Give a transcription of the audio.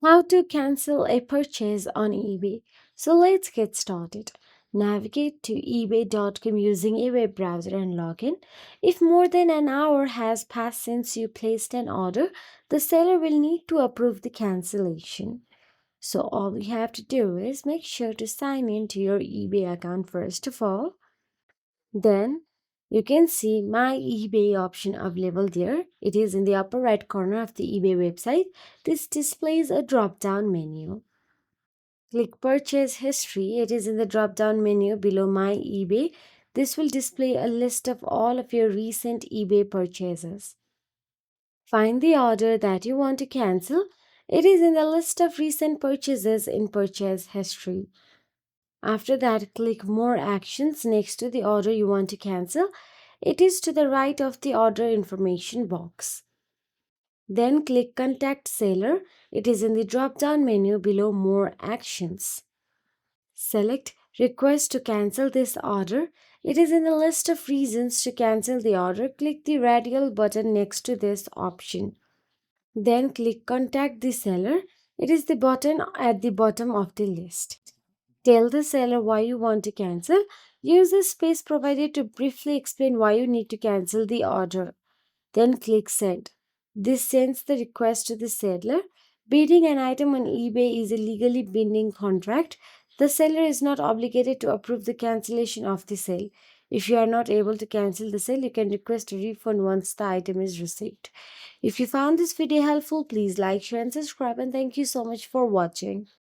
How to cancel a purchase on eBay. So let's get started. Navigate to ebay.com using a web browser and log in. If more than an hour has passed since you placed an order, the seller will need to approve the cancellation. So all you have to do is make sure to sign in to your eBay account first of all. Then you can see my eBay option available there. It is in the upper right corner of the eBay website. This displays a drop down menu. Click Purchase History. It is in the drop down menu below My eBay. This will display a list of all of your recent eBay purchases. Find the order that you want to cancel. It is in the list of recent purchases in Purchase History. After that, click More Actions next to the order you want to cancel. It is to the right of the order information box. Then click Contact Seller. It is in the drop down menu below More Actions. Select Request to cancel this order. It is in the list of reasons to cancel the order. Click the radial button next to this option. Then click Contact the seller. It is the button at the bottom of the list. Tell the seller why you want to cancel. Use the space provided to briefly explain why you need to cancel the order. Then click Send. This sends the request to the seller. Bidding an item on eBay is a legally binding contract. The seller is not obligated to approve the cancellation of the sale. If you are not able to cancel the sale, you can request a refund once the item is received. If you found this video helpful, please like, share, and subscribe. And thank you so much for watching.